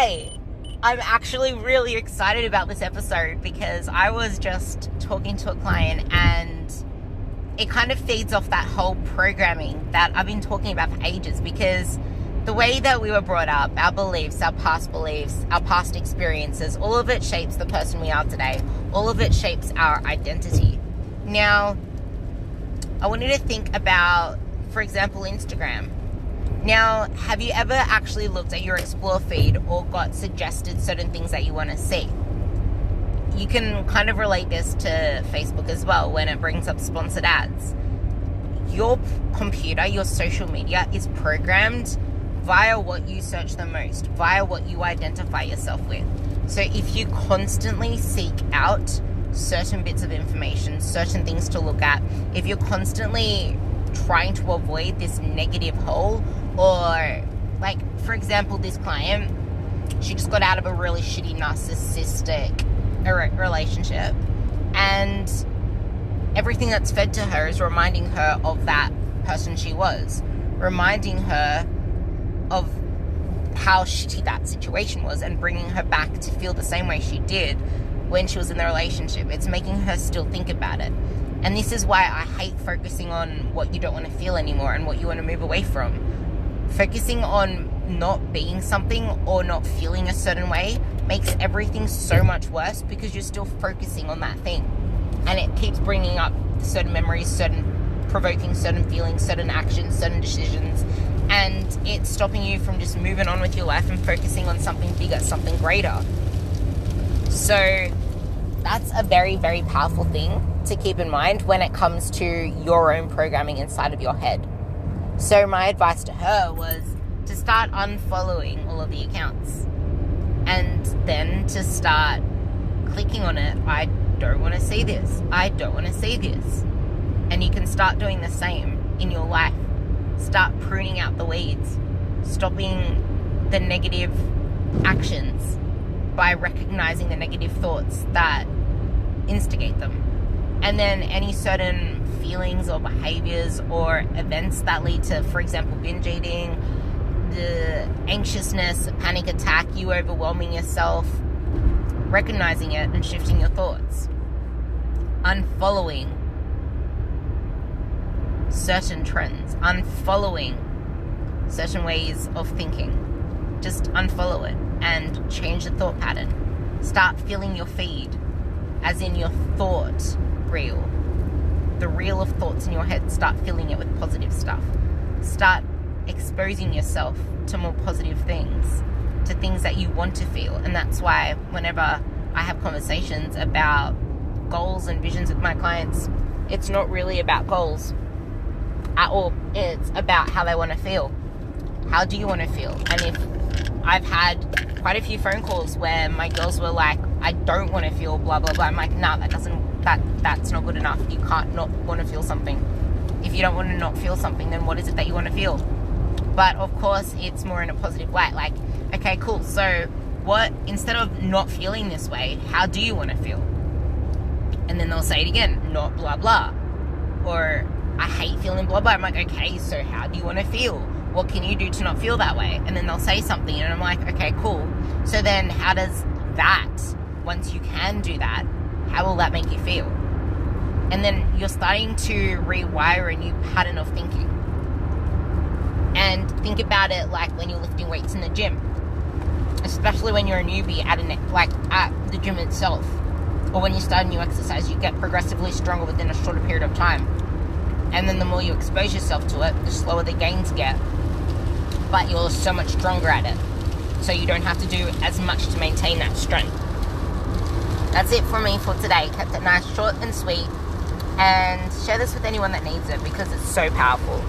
today. I'm actually really excited about this episode because I was just talking to a client and it kind of feeds off that whole programming that I've been talking about for ages, because the way that we were brought up, our beliefs, our past experiences, all of it shapes the person we are today. All of it shapes our identity. Now, I want you to think about, for example, Instagram. Now, have you ever actually looked at your explore feed or got suggested certain things that you want to see? You can kind of relate this to Facebook as well when it brings up sponsored ads. Your computer, your social media is programmed via what you search the most, via what you identify yourself with. So if you constantly seek out certain bits of information, certain things to look at, if you're constantly trying to avoid this negative hole, or like, for example, this client, she just got out of a really shitty narcissistic relationship, and everything that's fed to her is reminding her of that person she was, reminding her of how shitty that situation was, and bringing her back to feel the same way she did when she was in the relationship. It's making her still think about it. And this is why I hate focusing on what you don't want to feel anymore and what you want to move away from. Focusing on not being something or not feeling a certain way makes everything so much worse, because you're still focusing on that thing. And it keeps bringing up certain memories, certain provoking certain feelings, certain actions, certain decisions. And it's stopping you from just moving on with your life and focusing on something bigger, something greater. So that's a very, very powerful thing to keep in mind when it comes to your own programming inside of your head. So my advice to her was to start unfollowing all of the accounts, and then to start clicking on it. I don't want to see this. I don't want to see this. And you can start doing the same in your life. Start pruning out the weeds, stopping the negative actions by recognizing the negative thoughts that instigate them. And then any certain feelings or behaviors or events that lead to, for example, binge eating, the anxiousness, panic attack, you overwhelming yourself, recognizing it and shifting your thoughts. Unfollowing certain trends, unfollowing certain ways of thinking. Just unfollow it and change the thought pattern. Start filling your feed, as in your thought reel. The reel of thoughts in your head, start filling it with positive stuff. Start exposing yourself to more positive things, to things that you want to feel. And that's why whenever I have conversations about goals and visions with my clients, it's not really about goals at all. It's about how they want to feel. How do you want to feel? And if I've had quite a few phone calls where my girls were like, I don't want to feel blah, blah, blah. I'm like, no, that's not good enough. You can't not want to feel something. If you don't want to not feel something, then what is it that you want to feel? But of course, it's more in a positive way. Like, okay, cool. So what, instead of not feeling this way, how do you want to feel? And then they'll say it again, not blah, blah. Or I hate feeling blah, blah. I'm like, okay, so how do you want to feel? What can you do to not feel that way? And then they'll say something and I'm like, okay, cool. So then how does that, once you can do that, how will that make you feel? And then you're starting to rewire a new pattern of thinking. And think about it like when you're lifting weights in the gym, especially when you're a newbie at the gym itself, or when you start a new exercise, you get progressively stronger within a shorter period of time. And then the more you expose yourself to it, the slower the gains get, but you're so much stronger at it. So you don't have to do as much to maintain that strength. That's it for me for today. Kept it nice, short and sweet. And share this with anyone that needs it, because it's so powerful.